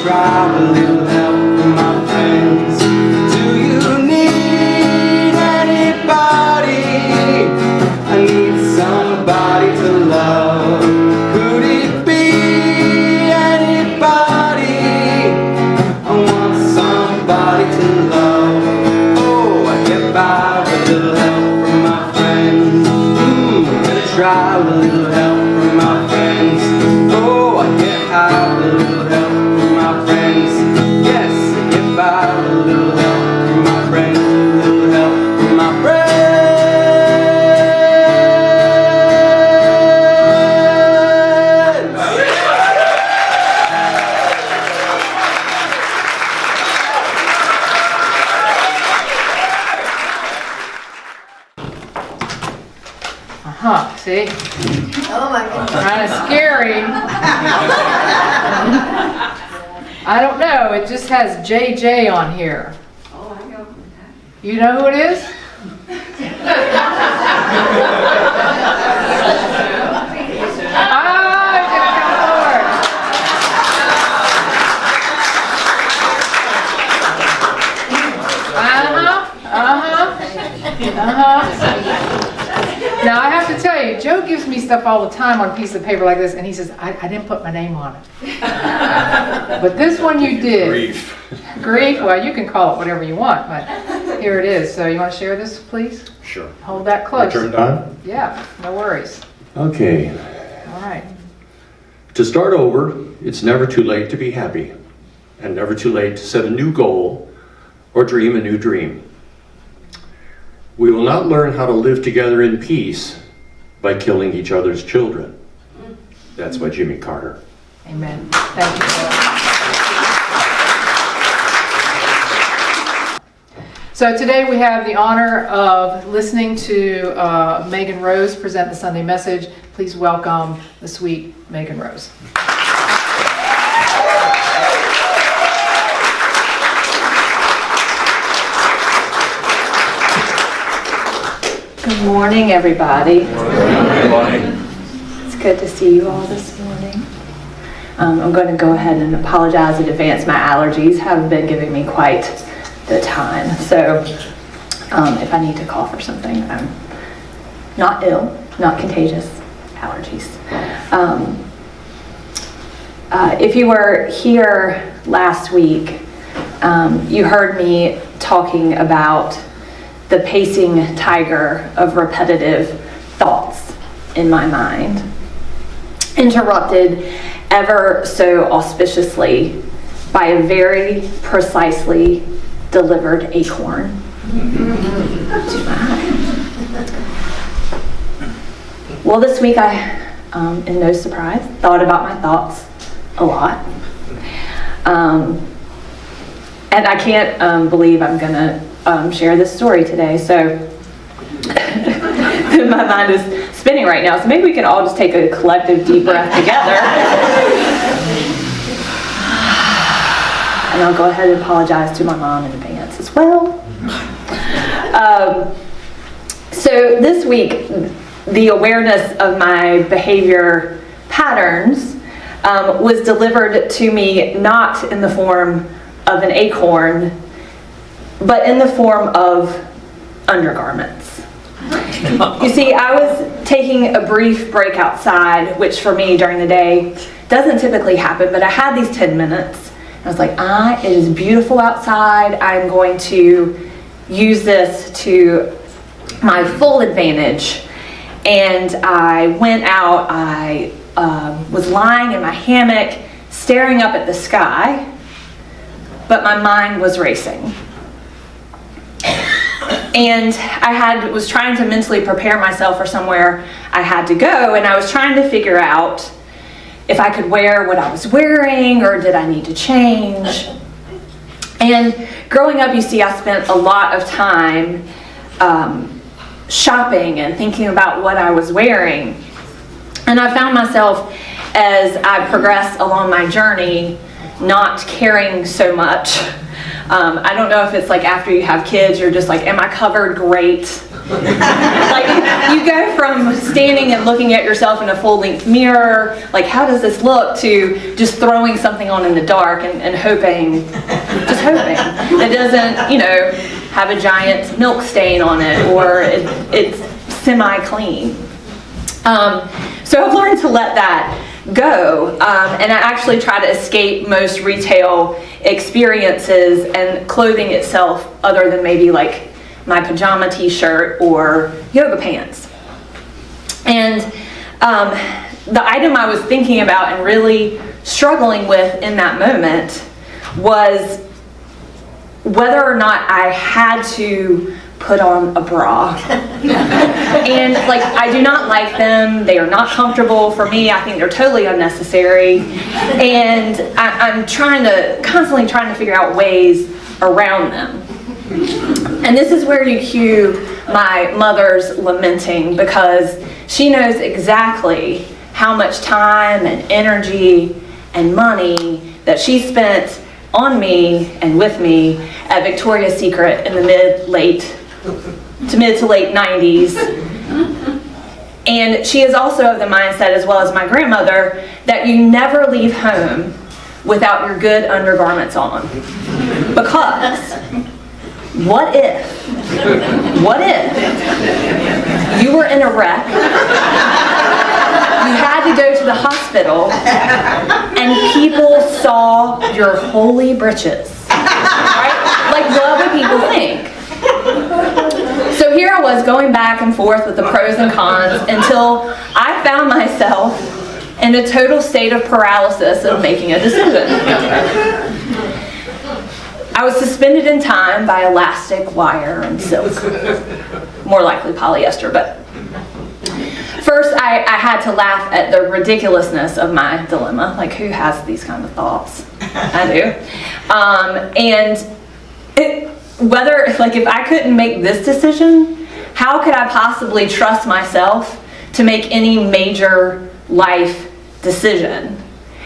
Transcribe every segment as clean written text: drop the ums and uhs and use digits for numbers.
try a little help from my friends. Do you need anybody? I need somebody to love. Could it be anybody? I want somebody to love. Oh, I get by with a little help from my friends. I'm gonna try a little help from my friends. Oh, I get high with a little help from my friends. Yes, I get by with a little help from my friends. A little help from my friends. See? Oh my goodness. Kind of scary. I don't know, it just has JJ on here. Oh, I know. You know who it is? Now I have to tell you, Joe gives me stuff all the time on a piece of paper like this, and he says, I didn't put my name on it. But this one you did. Grief. Grief, well, you can call it whatever you want, but here it is. So you want to share this, please? Sure. Hold that close. Turned on? Yeah, no worries. Okay. All right. To start over, it's never too late to be happy, and never too late to set a new goal or dream a new dream. We will not learn how to live together in peace by killing each other's children. That's by Jimmy Carter. Amen. Thank you, Joe. So today we have the honor of listening to Megan Rose present the Sunday message. Please welcome the sweet Megan Rose. Good morning, everybody. Good morning. It's good to see you all this morning. I'm going to go ahead and apologize in advance. My allergies have been giving me quite the time. So if I need to cough or something, I'm not ill, not contagious, allergies. If you were here last week, you heard me talking about the pacing tiger of repetitive thoughts in my mind, interrupted ever so auspiciously by a very precisely delivered acorn to my eye. Well, this week I, in no surprise, thought about my thoughts a lot. And I can't believe I'm gonna share this story today, so my mind is spinning right now, so maybe we can all just take a collective deep breath together. And I'll go ahead and apologize to my mom in advance as well. So this week, the awareness of my behavior patterns was delivered to me not in the form of an acorn, but in the form of undergarments. You see, I was taking a brief break outside, which for me during the day doesn't typically happen, but I had these 10 minutes. I was like, it is beautiful outside. I'm going to use this to my full advantage. And I went out, I was lying in my hammock, staring up at the sky, but my mind was racing. And I was trying to mentally prepare myself for somewhere I had to go, and I was trying to figure out if I could wear what I was wearing, or did I need to change. And growing up, you see, I spent a lot of time shopping and thinking about what I was wearing. And I found myself, as I progressed along my journey, not caring so much. I don't know if it's like after you have kids, you're just like, am I covered? Great. Like, you go from standing and looking at yourself in a full-length mirror, like, how does this look, to just throwing something on in the dark and hoping, just hoping, it doesn't, you know, have a giant milk stain on it, or it's semi-clean. So I've learned to let that go, and I actually try to escape most retail experiences and clothing itself, other than maybe like my pajama t-shirt or yoga pants. And the item I was thinking about and really struggling with in that moment was whether or not I had to put on a bra. And like, I do not like them. They are not comfortable for me. I think they're totally unnecessary. And I'm constantly trying to figure out ways around them. And this is where you cue my mother's lamenting, because she knows exactly how much time and energy and money that she spent on me and with me at Victoria's Secret in the mid to late 90s. And she is also of the mindset, as well as my grandmother, that you never leave home without your good undergarments on. Because what if you were in a wreck, you had to go to the hospital, and people saw your holy britches, right? Like, what would people think? So here I was going back and forth with the pros and cons until I found myself in a total state of paralysis of making a decision. I was suspended in time by elastic wire and silk. More likely polyester, but first I had to laugh at the ridiculousness of my dilemma. Like, who has these kind of thoughts? I do. If I couldn't make this decision, how could I possibly trust myself to make any major life decision?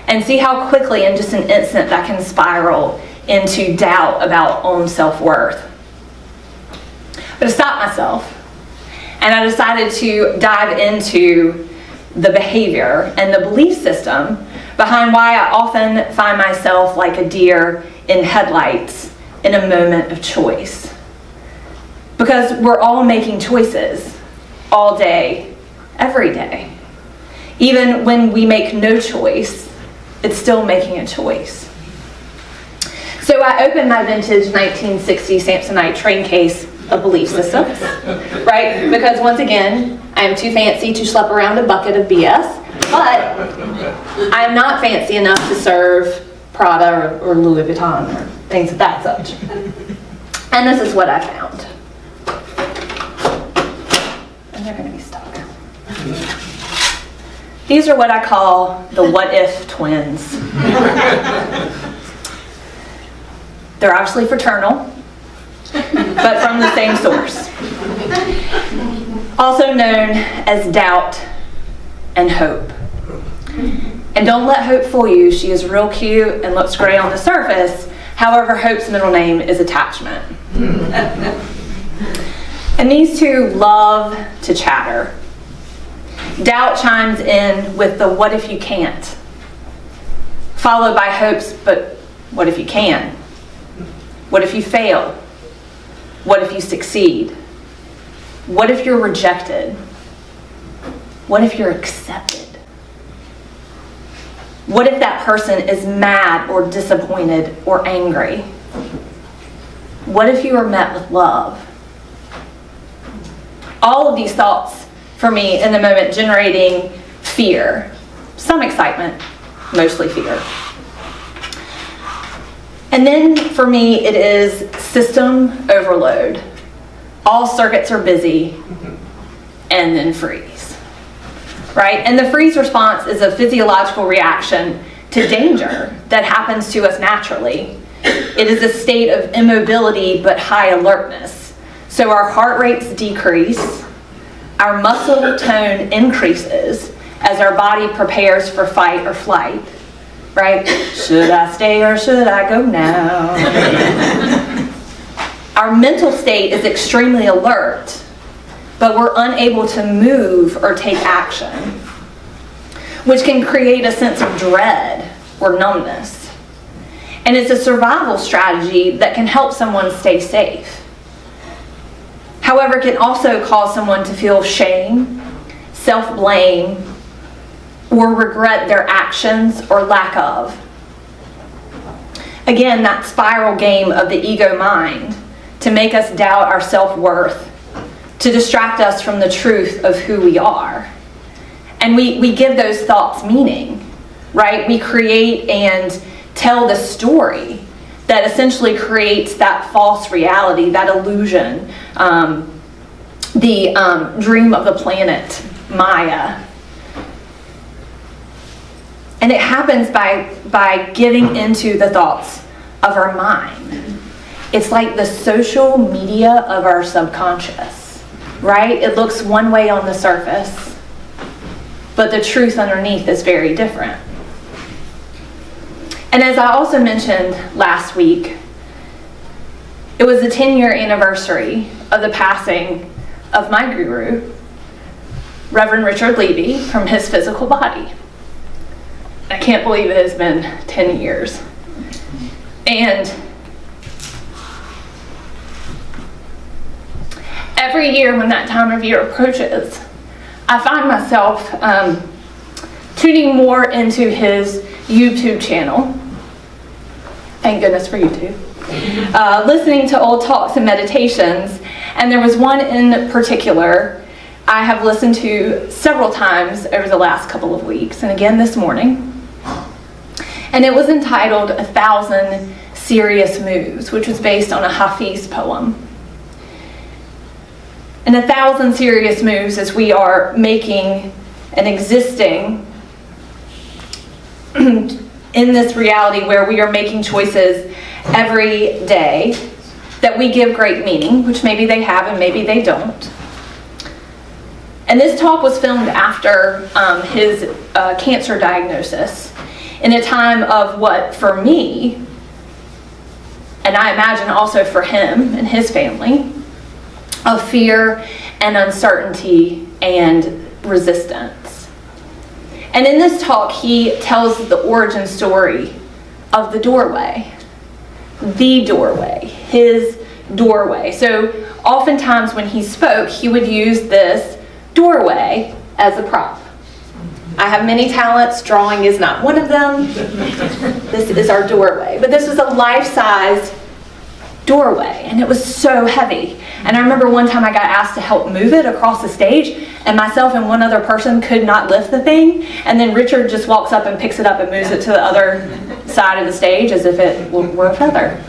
And see how quickly, in just an instant, that can spiral into doubt about own self-worth. But I stopped myself, and I decided to dive into the behavior and the belief system behind why I often find myself like a deer in headlights in a moment of choice. Because we're all making choices all day, every day. Even when we make no choice, it's still making a choice. So I opened my vintage 1960 Samsonite train case of belief systems, right? Because once again, I am too fancy to schlep around a bucket of BS, but I'm not fancy enough to serve Prada or Louis Vuitton or things of that such. And this is what I found. And they're going to be stuck. These are what I call the what if twins. They're obviously fraternal, but from the same source. Also known as doubt and hope. And don't let Hope fool you. She is real cute and looks great on the surface. However, Hope's middle name is Attachment. And these two love to chatter. Doubt chimes in with the what if you can't, followed by Hope's but what if you can? What if you fail? What if you succeed? What if you're rejected? What if you're accepted? What if that person is mad or disappointed or angry? What if you are met with love? All of these thoughts for me in the moment generating fear, some excitement, mostly fear. And then for me it is system overload. All circuits are busy, and then freeze. Right? And the freeze response is a physiological reaction to danger that happens to us naturally. It is a state of immobility but high alertness. So our heart rates decrease, our muscle tone increases as our body prepares for fight or flight. Right? Should I stay or should I go now? Our mental state is extremely alert but we're unable to move or take action, which can create a sense of dread or numbness. And it's a survival strategy that can help someone stay safe. However, it can also cause someone to feel shame, self-blame, or regret their actions or lack of. Again, that spiral game of the ego mind to make us doubt our self-worth, to distract us from the truth of who we are. And we give those thoughts meaning, right? We create and tell the story that essentially creates that false reality, that illusion, the dream of the planet, Maya. And it happens by giving into the thoughts of our mind. It's like the social media of our subconscious, right? It looks one way on the surface, but the truth underneath is very different. And as I also mentioned last week, it was the 10-year anniversary of the passing of my guru, Reverend Richard Levy, from his physical body. I can't believe it has been 10 years. And every year when that time of year approaches, I find myself tuning more into his YouTube channel. Thank goodness for YouTube. Listening to old talks and meditations. And there was one in particular I have listened to several times over the last couple of weeks, and again this morning. And it was entitled 1,000 Serious Moves, which was based on a Hafiz poem. And 1,000 serious moves as we are making and existing in this reality where we are making choices every day that we give great meaning, which maybe they have and maybe they don't. And this talk was filmed after his cancer diagnosis, in a time of what, for me, and I imagine also for him and his family, of fear and uncertainty and resistance. And in this talk, he tells the origin story of the doorway, his doorway. So oftentimes when he spoke, he would use this doorway as a prop. I have many talents. Drawing is not one of them. This is our doorway. But this was a life-size doorway, and it was so heavy. And I remember one time I got asked to help move it across the stage, and myself and one other person could not lift the thing. And then Richard just walks up and picks it up and moves it to the other side of the stage as if it were a feather.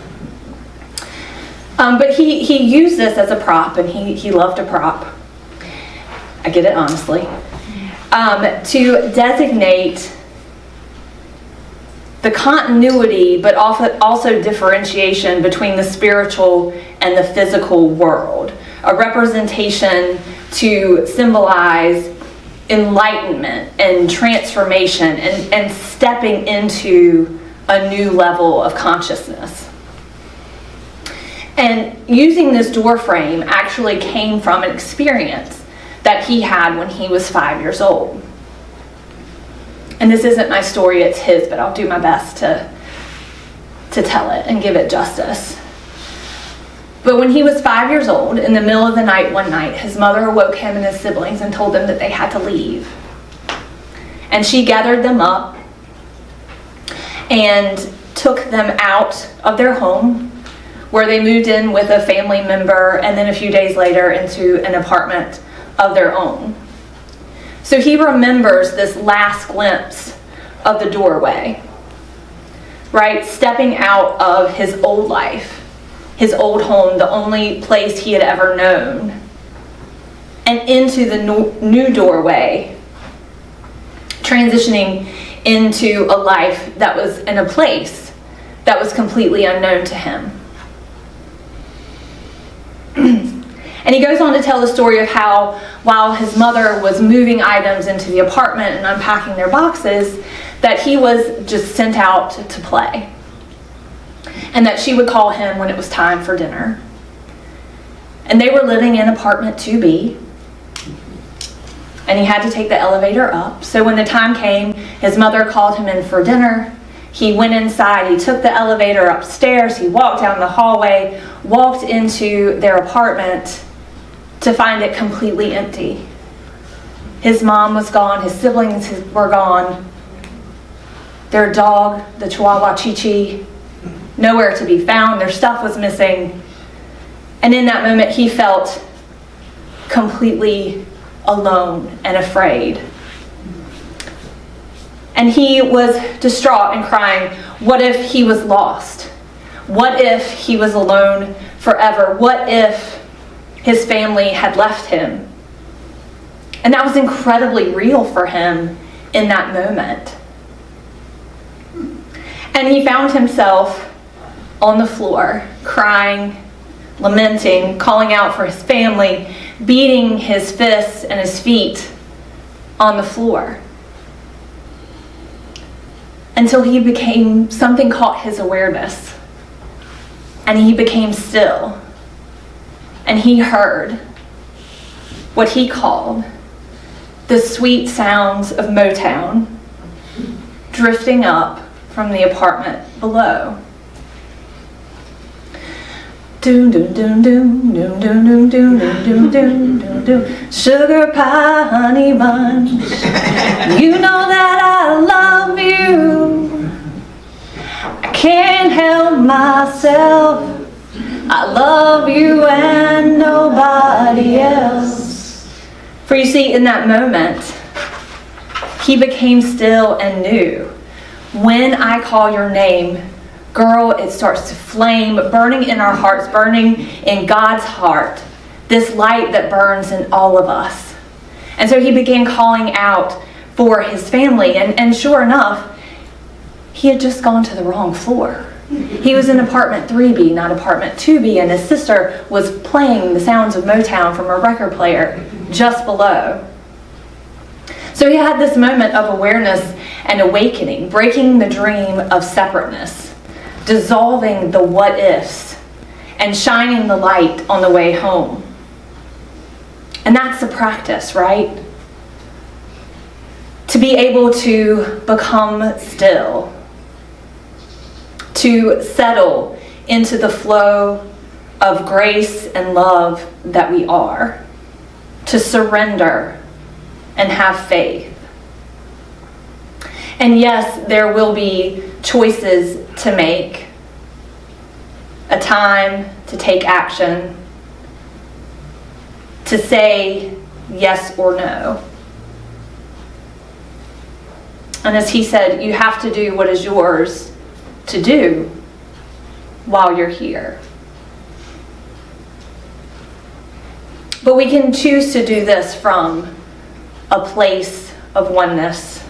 But he used this as a prop, and he loved a prop. I get it, honestly. To designate the continuity, but also differentiation between the spiritual and the physical world. A representation to symbolize enlightenment and transformation and stepping into a new level of consciousness. And using this door frame actually came from an experience that he had when he was 5 years old. And this isn't my story, it's his, but I'll do my best to tell it and give it justice. But when he was 5 years old, in the middle of the night one night, his mother awoke him and his siblings and told them that they had to leave. And she gathered them up and took them out of their home, where they moved in with a family member, and then a few days later into an apartment of their own. So he remembers this last glimpse of the doorway, right? Stepping out of his old life, his old home, the only place he had ever known, and into the new doorway, transitioning into a life that was in a place that was completely unknown to him. And he goes on to tell the story of how, while his mother was moving items into the apartment and unpacking their boxes, that he was just sent out to play. And that she would call him when it was time for dinner. And they were living in apartment 2B, and he had to take the elevator up. So when the time came, his mother called him in for dinner. He went inside, he took the elevator upstairs, he walked down the hallway, walked into their apartment to find it completely empty. His mom was gone, his siblings were gone. Their dog, the Chihuahua Chi-Chi, nowhere to be found. Their stuff was missing. And in that moment, he felt completely alone and afraid. And he was distraught and crying, what if he was lost? What if he was alone forever? What if his family had left him? And that was incredibly real for him in that moment. And he found himself on the floor, crying, lamenting, calling out for his family, beating his fists and his feet on the floor. Until something caught his awareness. And he became still. And he heard what he called the sweet sounds of Motown drifting up from the apartment below. Doom doom doom doom doom doom doom doom doom doom doom doom. Sugar pie, honey bunch. You know that I love you. I can't help myself. I love you and nobody else. For you see, in that moment, he became still and knew. When I call your name, girl, it starts to flame, burning in our hearts, burning in God's heart, this light that burns in all of us. And so he began calling out for his family, and sure enough, he had just gone to the wrong floor. He was in apartment 3B, not apartment 2B, and his sister was playing the sounds of Motown from a record player just below. So he had this moment of awareness and awakening, breaking the dream of separateness, dissolving the what ifs, and shining the light on the way home. And that's the practice, right? To be able to become still, to settle into the flow of grace and love that we are, to surrender and have faith. And yes, there will be choices to make, a time to take action, to say yes or no. And as he said, you have to do what is yours to do while you're here. But we can choose to do this from a place of oneness,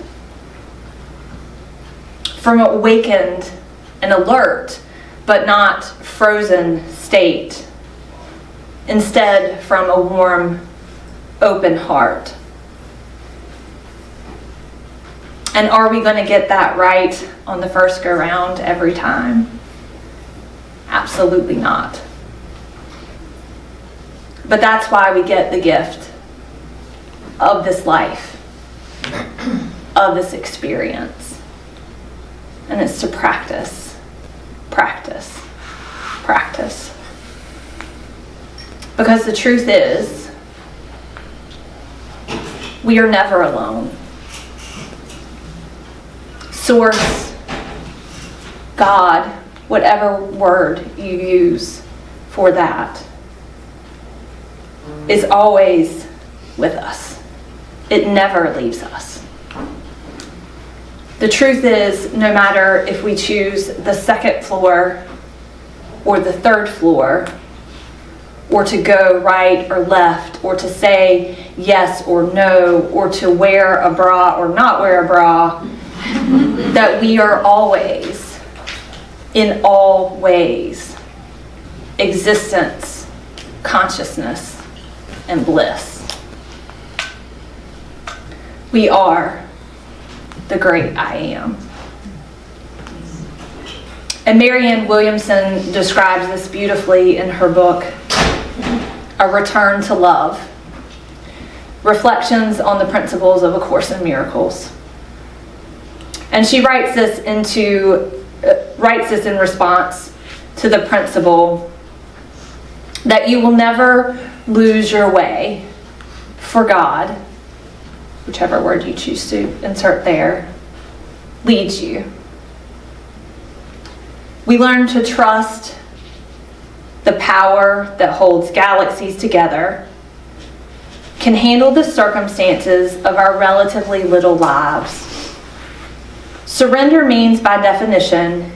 from an awakened and alert, but not frozen state. Instead, from a warm, open heart. And are we going to get that right on the first go round every time? Absolutely not. But that's why we get the gift of this life, of this experience. And it's to practice, practice, practice. Because the truth is, we are never alone. Source, God, whatever word you use for that, is always with us. It never leaves us. The truth is, no matter if we choose the second floor or the third floor, or to go right or left, or to say yes or no, or to wear a bra or not wear a bra, that we are always, in all ways, existence, consciousness, and bliss. We are the great I am. And Marianne Williamson describes this beautifully in her book, A Return to Love. Reflections on the Principles of A Course in Miracles. And she writes this in response to the principle that you will never lose your way for God, whichever word you choose to insert there, leads you. We learn to trust the power that holds galaxies together, can handle the circumstances of our relatively little lives. Surrender means, by definition,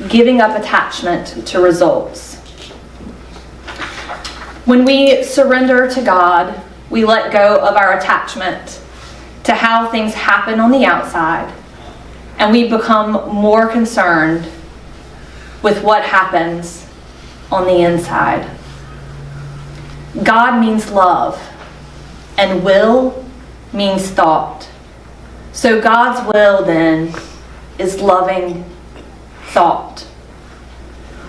giving up attachment to results. When we surrender to God, we let go of our attachment to how things happen on the outside, and we become more concerned with what happens on the inside. God means love, and will means thought. So God's will, then, is loving thought.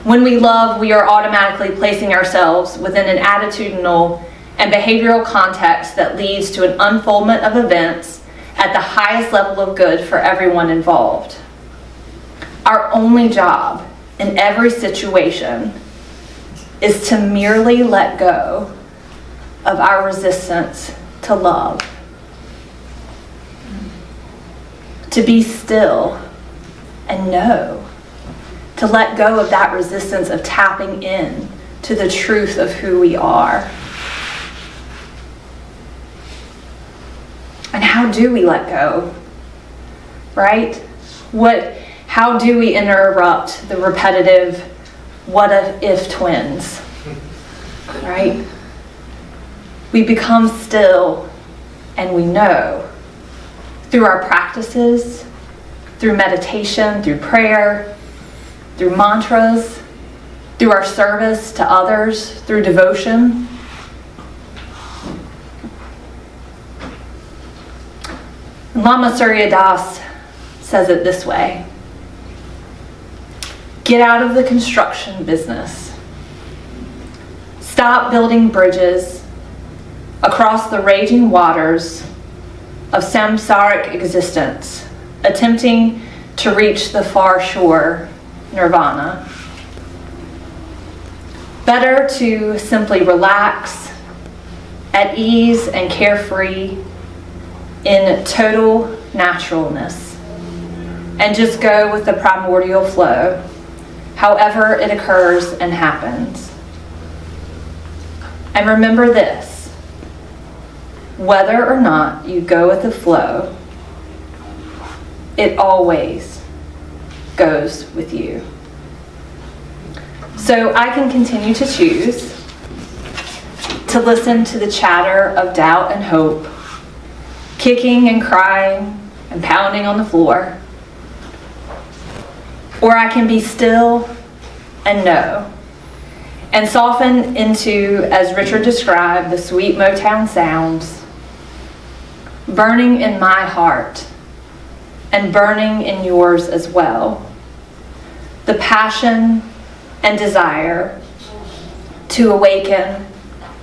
When we love, we are automatically placing ourselves within an attitudinal and behavioral context that leads to an unfoldment of events at the highest level of good for everyone involved. Our only job in every situation is to merely let go of our resistance to love. To be still and know. To let go of that resistance of tapping in to the truth of who we are. And how do we let go? Right? How do we interrupt the repetitive what if twins? Right? We become still and we know through our practices, through meditation, through prayer, through mantras, through our service to others, through devotion. Lama Surya Das says it this way: get out of the construction business. Stop building bridges across the raging waters of samsaric existence, attempting to reach the far shore, nirvana. Better to simply relax, at ease and carefree, in total naturalness, and just go with the primordial flow, however it occurs and happens. And remember this: whether or not you go with the flow, it always goes with you. So I can continue to choose to listen to the chatter of doubt and hope, kicking and crying and pounding on the floor. Or I can be still and know, and soften into, as Richard described, the sweet Motown sounds, burning in my heart and burning in yours as well. The passion and desire to awaken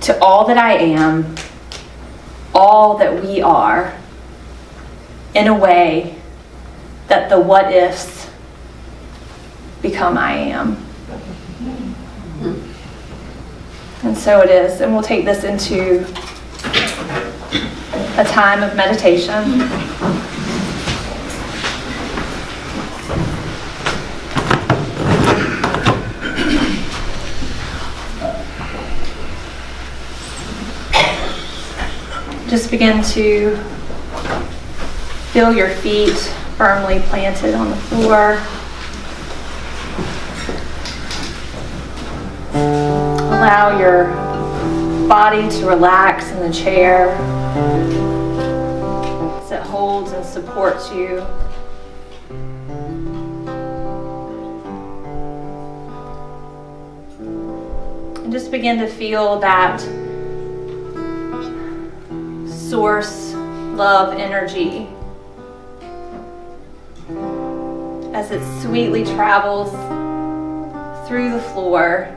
to all that I am, all that we are, in a way that the what ifs become I am. And so it is. And we'll take this into a time of meditation. Just begin to feel your feet firmly planted on the floor. Allow your body to relax in the chair as it holds and supports you. And just begin to feel that source love energy as it sweetly travels through the floor,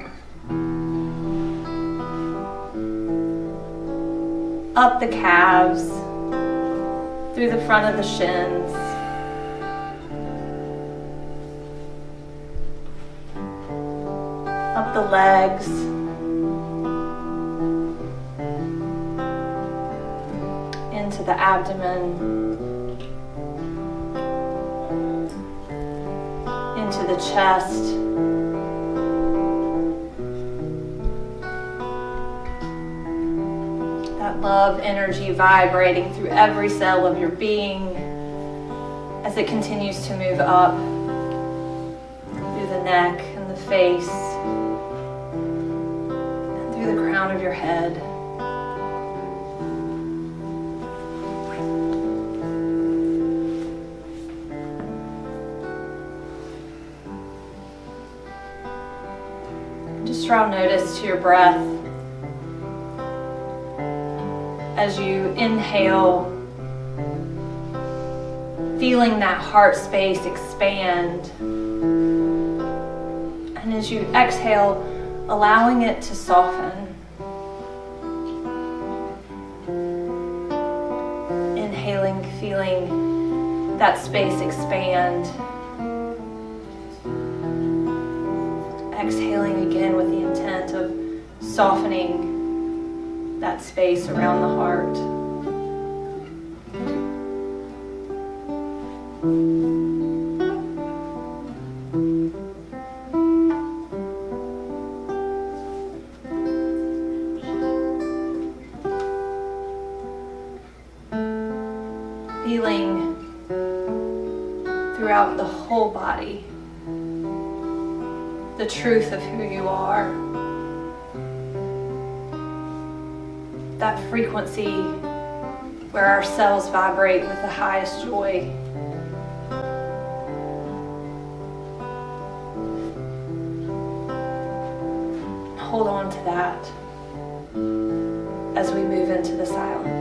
up the calves, through the front of the shins, up the legs, into the abdomen, into the chest, that love energy vibrating through every cell of your being as it continues to move up through the neck and the face and through the crown of your head. Just draw notice to your breath as you inhale, feeling that heart space expand, and as you exhale, allowing it to soften. Inhaling, feeling that space expand. Exhaling again with the intent of softening that space around the heart. Feeling throughout the whole body the truth of who you are. That frequency where our cells vibrate with the highest joy. Hold on to that as we move into the silence.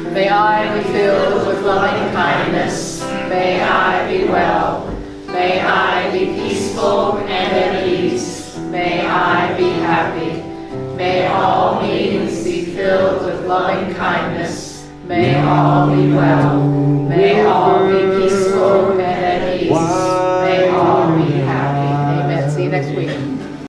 May I be filled with loving kindness. May I be well. May I be peaceful and at ease. May I be happy. May all meetings be filled with loving kindness. May all be well. May all be